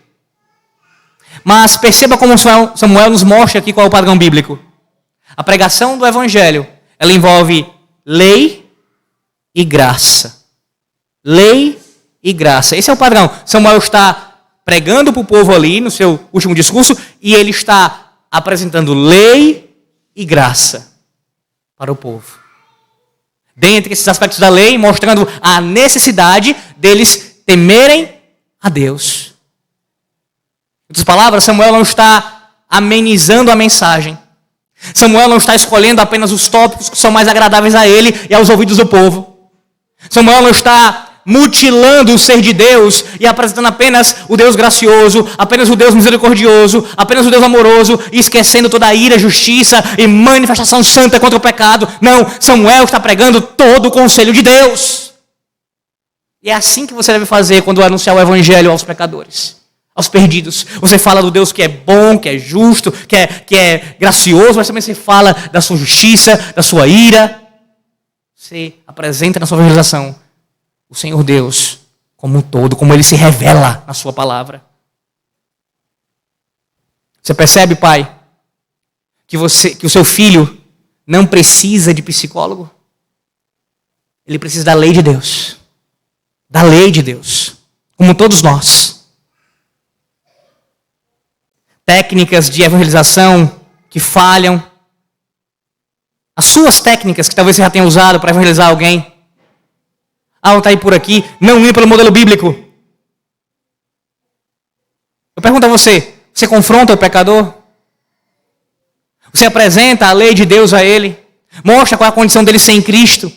Mas perceba como Samuel nos mostra aqui qual é o padrão bíblico. A pregação do evangelho, ela envolve lei e graça. Lei e graça. Esse é o padrão. Samuel está pregando para o povo ali no seu último discurso e ele está apresentando lei e graça para o povo. Dentre esses aspectos da lei, mostrando a necessidade deles temerem a Deus. Em outras palavras, Samuel não está amenizando a mensagem. Samuel não está escolhendo apenas os tópicos que são mais agradáveis a ele e aos ouvidos do povo. Samuel não está mutilando o ser de Deus e apresentando apenas o Deus gracioso, apenas o Deus misericordioso, apenas o Deus amoroso, e esquecendo toda a ira, justiça e manifestação santa contra o pecado. Não, Samuel está pregando todo o conselho de Deus. E é assim que você deve fazer quando anunciar o evangelho aos pecadores, aos perdidos. Você fala do Deus que é bom, que é justo, que é gracioso, mas também você fala da sua justiça, da sua ira. Você apresenta na sua evangelização o Senhor Deus como um todo, como Ele se revela na sua palavra. Você percebe, pai, que o seu filho não precisa de psicólogo? Ele precisa da lei de Deus. Da lei de Deus. Como todos nós. Técnicas de evangelização que falham. As suas técnicas que talvez você já tenha usado para evangelizar alguém. Não está aí por aqui. Não ir pelo modelo bíblico. Eu pergunto a você. Você confronta o pecador? Você apresenta a lei de Deus a ele? Mostra qual é a condição dele sem Cristo?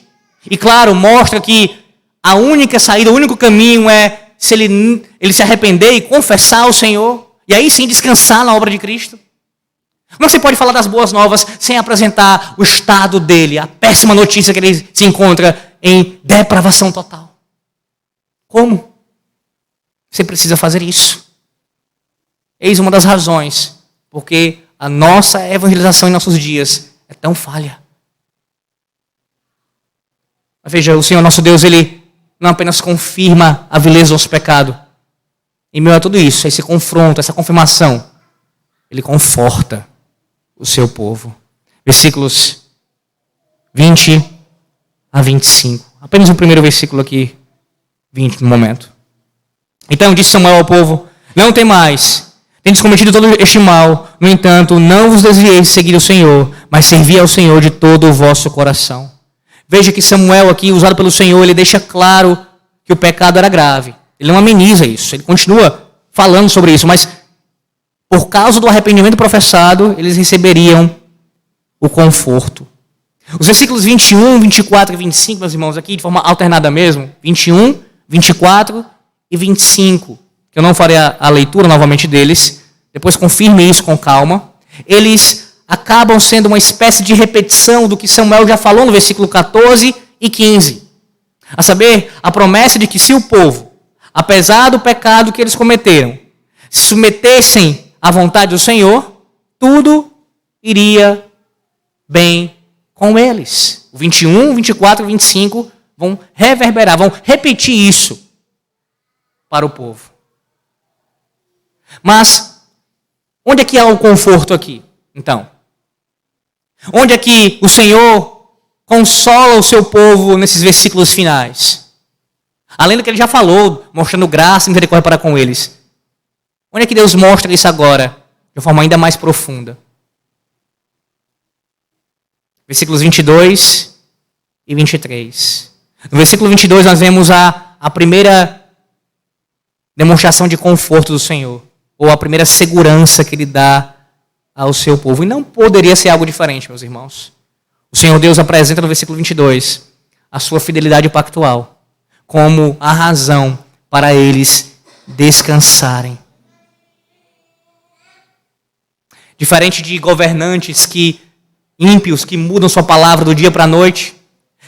E claro, mostra que a única saída, o único caminho é se ele se arrepender e confessar ao Senhor. E aí sim descansar na obra de Cristo. Como você pode falar das boas novas sem apresentar o estado dele, a péssima notícia que ele se encontra em depravação total? Como? Você precisa fazer isso. Eis uma das razões porque a nossa evangelização em nossos dias é tão falha. Mas veja, o Senhor nosso Deus, Ele não apenas confirma a vileza do nosso pecado. Em meio a tudo isso, esse confronto, essa confirmação, Ele conforta o seu povo. Versículos 20 a 25. Apenas o primeiro versículo aqui, 20 no momento. Então disse Samuel ao povo: não temais, tendes cometido todo este mal. No entanto, não vos desvieis de seguir o Senhor, mas servi ao Senhor de todo o vosso coração. Veja que Samuel aqui, usado pelo Senhor, ele deixa claro que o pecado era grave. Ele não ameniza isso, ele continua falando sobre isso, mas por causa do arrependimento professado, eles receberiam o conforto. Os versículos 21, 24 e 25, meus irmãos, aqui de forma alternada mesmo, 21, 24 e 25, que eu não farei a leitura novamente deles, depois confirme isso com calma. Eles acabam sendo uma espécie de repetição do que Samuel já falou no versículo 14 e 15. A saber, a promessa de que se o povo, apesar do pecado que eles cometeram, se submetessem à vontade do Senhor, tudo iria bem com eles. O 21, 24 e 25 vão reverberar, vão repetir isso para o povo. Mas, onde é que há o conforto aqui, então? Onde é que o Senhor consola o seu povo nesses versículos finais? Além do que ele já falou, mostrando graça e misericórdia para com eles. Onde é que Deus mostra isso agora, de uma forma ainda mais profunda? Versículos 22 e 23. No versículo 22 nós vemos a primeira demonstração de conforto do Senhor, ou a primeira segurança que Ele dá ao seu povo. E não poderia ser algo diferente, meus irmãos. O Senhor Deus apresenta no versículo 22 a sua fidelidade pactual como a razão para eles descansarem. Diferente de governantes ímpios que mudam sua palavra do dia para a noite,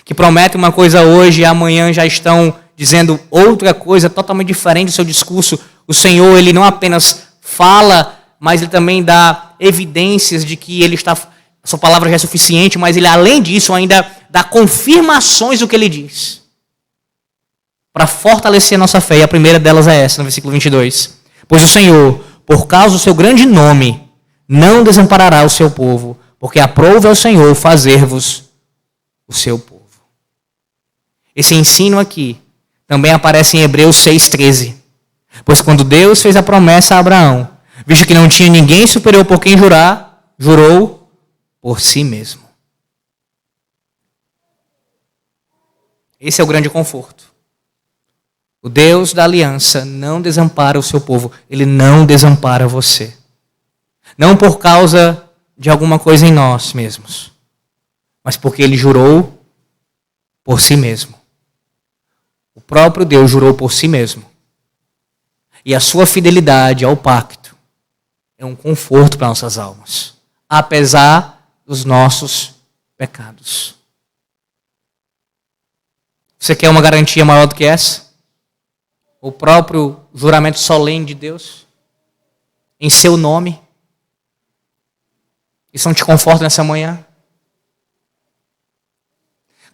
que prometem uma coisa hoje e amanhã já estão dizendo outra coisa totalmente diferente do seu discurso. O Senhor, Ele não apenas fala, mas Ele também dá evidências de que a sua palavra já é suficiente, mas Ele, além disso, ainda dá confirmações do que Ele diz, para fortalecer a nossa fé. E a primeira delas é essa, no versículo 22. Pois o Senhor, por causa do seu grande nome, não desamparará o seu povo, porque aprouve ao Senhor fazer-vos o seu povo. Esse ensino aqui também aparece em Hebreus 6,13. Pois quando Deus fez a promessa a Abraão, visto que não tinha ninguém superior por quem jurar, jurou por si mesmo. Esse é o grande conforto. O Deus da aliança não desampara o seu povo. Ele não desampara você. Não por causa de alguma coisa em nós mesmos, mas porque Ele jurou por si mesmo. O próprio Deus jurou por si mesmo. E a sua fidelidade ao pacto é um conforto para nossas almas, apesar dos nossos pecados. Você quer uma garantia maior do que essa? O próprio juramento solene de Deus, em seu nome. Isso não te conforta nessa manhã?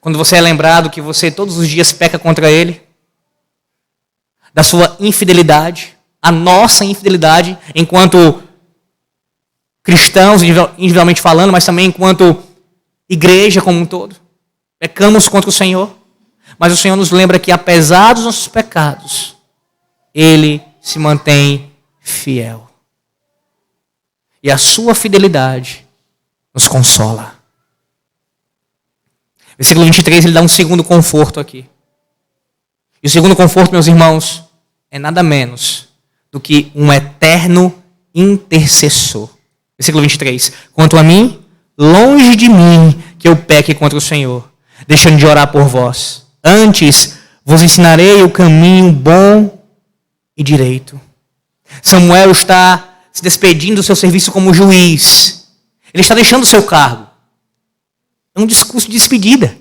Quando você é lembrado que você todos os dias peca contra Ele, da sua infidelidade, a nossa infidelidade, enquanto cristãos, individualmente falando, mas também enquanto igreja como um todo. Pecamos contra o Senhor, mas o Senhor nos lembra que apesar dos nossos pecados, Ele se mantém fiel. E a sua fidelidade nos consola. Versículo 23, ele dá um segundo conforto aqui. E o segundo conforto, meus irmãos, é nada menos do que um eterno intercessor. Versículo 23. Quanto a mim, longe de mim que eu peque contra o Senhor, deixando de orar por vós. Antes vos ensinarei o caminho bom e direito. Samuel está se despedindo do seu serviço como juiz. Ele está deixando o seu cargo. É um discurso de despedida.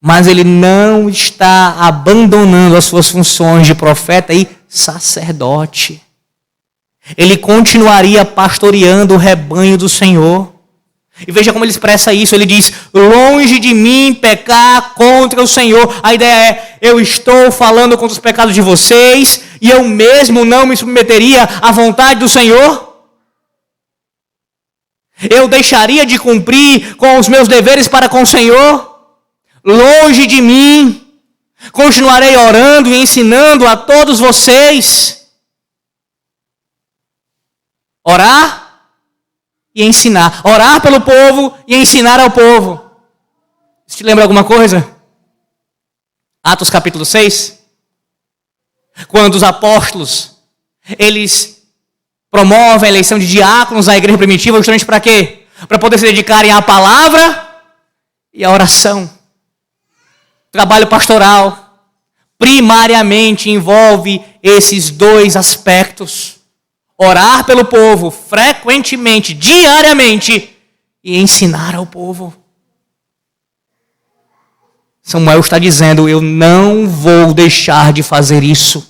Mas ele não está abandonando as suas funções de profeta e sacerdote. Ele continuaria pastoreando o rebanho do Senhor. E veja como ele expressa isso. Ele diz, longe de mim pecar contra o Senhor. A ideia é, eu estou falando contra os pecados de vocês e eu mesmo não me submeteria à vontade do Senhor. Eu deixaria de cumprir com os meus deveres para com o Senhor. Longe de mim. Continuarei orando e ensinando a todos vocês. Orar e ensinar. Orar pelo povo e ensinar ao povo. Isso te lembra alguma coisa? Atos capítulo 6. Quando os apóstolos, eles promovem a eleição de diáconos na igreja primitiva, justamente para quê? Para poder se dedicarem à palavra e à oração. Trabalho pastoral primariamente envolve esses dois aspectos. Orar pelo povo frequentemente, diariamente, e ensinar ao povo. Samuel está dizendo, eu não vou deixar de fazer isso.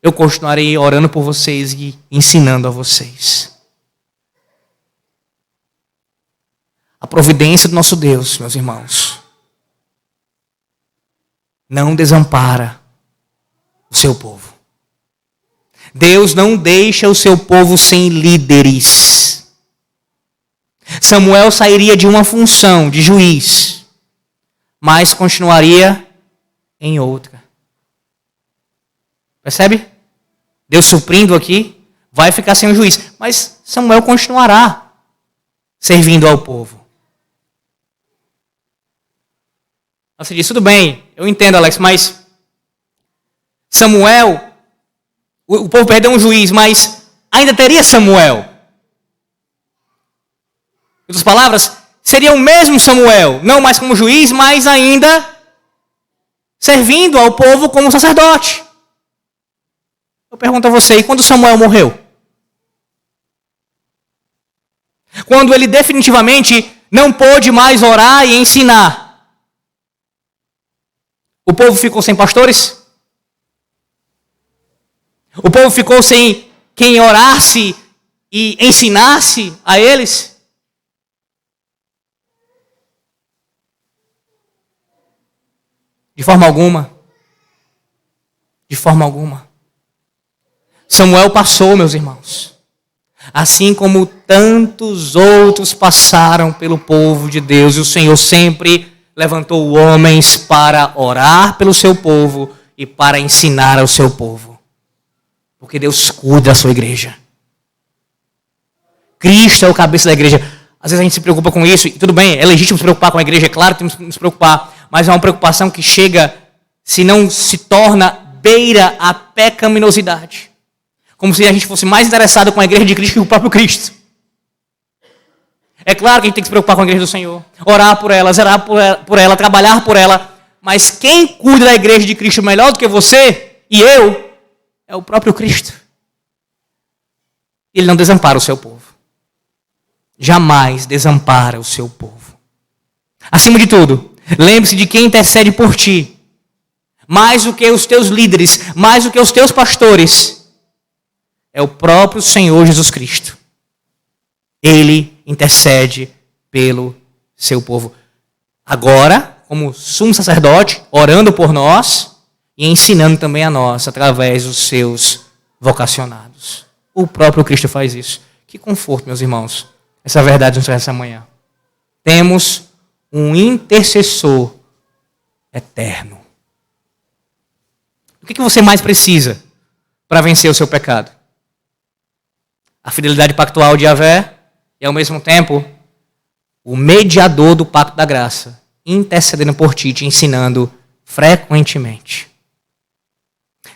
Eu continuarei orando por vocês e ensinando a vocês. A providência do nosso Deus, meus irmãos, não desampara o seu povo. Deus não deixa o seu povo sem líderes. Samuel sairia de uma função de juiz, mas continuaria em outra. Percebe? Deus suprindo aqui, vai ficar sem o juiz. Mas Samuel continuará servindo ao povo. Você diz, tudo bem, eu entendo, Alex, mas Samuel, o povo perdeu um juiz, mas ainda teria Samuel. Em outras palavras, seria o mesmo Samuel, não mais como juiz, mas ainda servindo ao povo como sacerdote. Eu pergunto a você, e quando Samuel morreu? Quando ele definitivamente não pôde mais orar e ensinar, o povo ficou sem pastores? O povo ficou sem quem orasse e ensinasse a eles? De forma alguma. De forma alguma. Samuel passou, meus irmãos. Assim como tantos outros passaram pelo povo de Deus. E o Senhor sempre levantou homens para orar pelo seu povo e para ensinar ao seu povo. Porque Deus cuida da sua igreja. Cristo é o cabeça da igreja. Às vezes a gente se preocupa com isso. E tudo bem, é legítimo se preocupar com a igreja. É claro que temos que nos preocupar. Mas é uma preocupação que chega, se não se torna, beira a pecaminosidade. Como se a gente fosse mais interessado com a igreja de Cristo que o próprio Cristo. É claro que a gente tem que se preocupar com a igreja do Senhor. Orar por ela, zerar por ela, trabalhar por ela. mas quem cuida da igreja de Cristo melhor do que você e eu é o próprio Cristo. Ele não desampara o seu povo. Jamais desampara o seu povo. Acima de tudo, lembre-se de quem intercede por ti. Mais do que os teus líderes, mais do que os teus pastores, é o próprio Senhor Jesus Cristo. Ele intercede pelo seu povo. Agora, como sumo sacerdote, orando por nós e ensinando também a nós através dos seus vocacionados. O próprio Cristo faz isso. Que conforto, meus irmãos. Essa verdade nos traz essa manhã. Temos um intercessor eterno. O que você mais precisa para vencer o seu pecado? A fidelidade pactual de Yahvé e, ao mesmo tempo, o mediador do pacto da graça, intercedendo por ti, te ensinando frequentemente.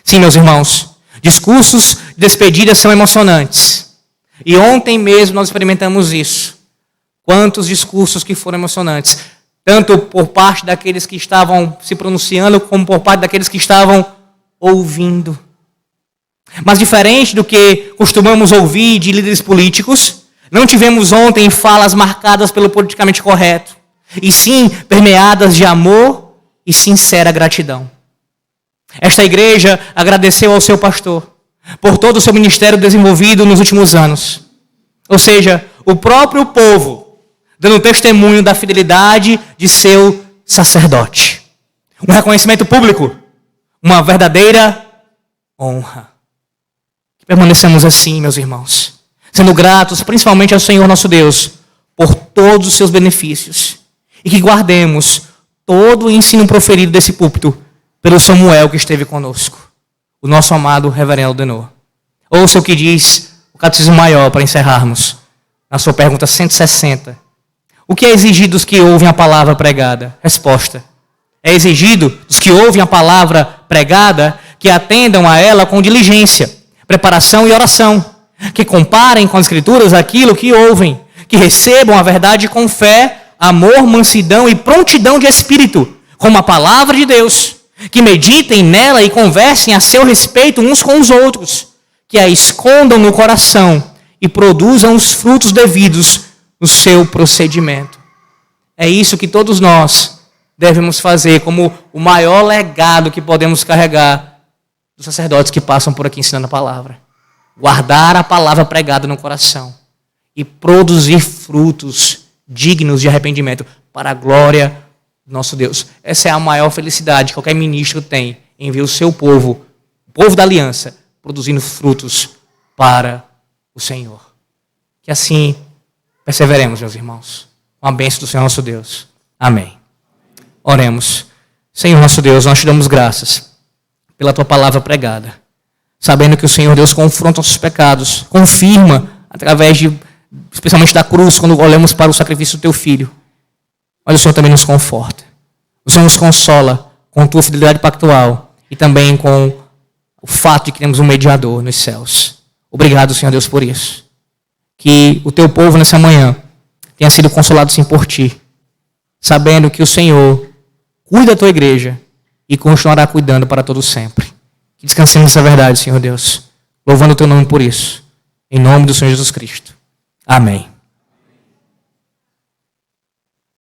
Sim, meus irmãos, discursos de despedida são emocionantes. E ontem mesmo nós experimentamos isso. Quantos discursos que foram emocionantes, tanto por parte daqueles que estavam se pronunciando, como por parte daqueles que estavam ouvindo. Mas diferente do que costumamos ouvir de líderes políticos, não tivemos ontem falas marcadas pelo politicamente correto, e sim permeadas de amor e sincera gratidão. Esta igreja agradeceu ao seu pastor por todo o seu ministério desenvolvido nos últimos anos. Ou seja, o próprio povo dando testemunho da fidelidade de seu sacerdote. Um reconhecimento público, uma verdadeira honra. Que permaneçamos assim, meus irmãos, sendo gratos principalmente ao Senhor nosso Deus por todos os seus benefícios e que guardemos todo o ensino proferido desse púlpito pelo Samuel que esteve conosco, o nosso amado reverendo Denor. Ouça o que diz o Catecismo Maior para encerrarmos, na sua pergunta 160. O que é exigido dos que ouvem a palavra pregada? Resposta. É exigido dos que ouvem a palavra pregada que atendam a ela com diligência, preparação e oração, que comparem com as Escrituras aquilo que ouvem, que recebam a verdade com fé, amor, mansidão e prontidão de espírito, como a palavra de Deus, que meditem nela e conversem a seu respeito uns com os outros, que a escondam no coração e produzam os frutos devidos no seu procedimento. É isso que todos nós devemos fazer como o maior legado que podemos carregar dos sacerdotes que passam por aqui ensinando a palavra. Guardar a palavra pregada no coração e produzir frutos dignos de arrependimento para a glória do nosso Deus. Essa é a maior felicidade que qualquer ministro tem, em ver o seu povo, o povo da aliança, produzindo frutos para o Senhor. Que assim perseveremos, meus irmãos. Com a bênção do Senhor nosso Deus. Amém. Oremos. Senhor nosso Deus, nós te damos graças pela tua palavra pregada, sabendo que o Senhor Deus confronta nossos pecados, confirma através especialmente da cruz, quando olhamos para o sacrifício do teu filho. Mas o Senhor também nos conforta. O Senhor nos consola com a tua fidelidade pactual e também com o fato de que temos um mediador nos céus. Obrigado, Senhor Deus, por isso. Que o teu povo nessa manhã tenha sido consolado sim por ti, sabendo que o Senhor cuida da tua igreja e continuará cuidando para todo sempre. Que descansemos nessa verdade, Senhor Deus, louvando o teu nome por isso. Em nome do Senhor Jesus Cristo. Amém.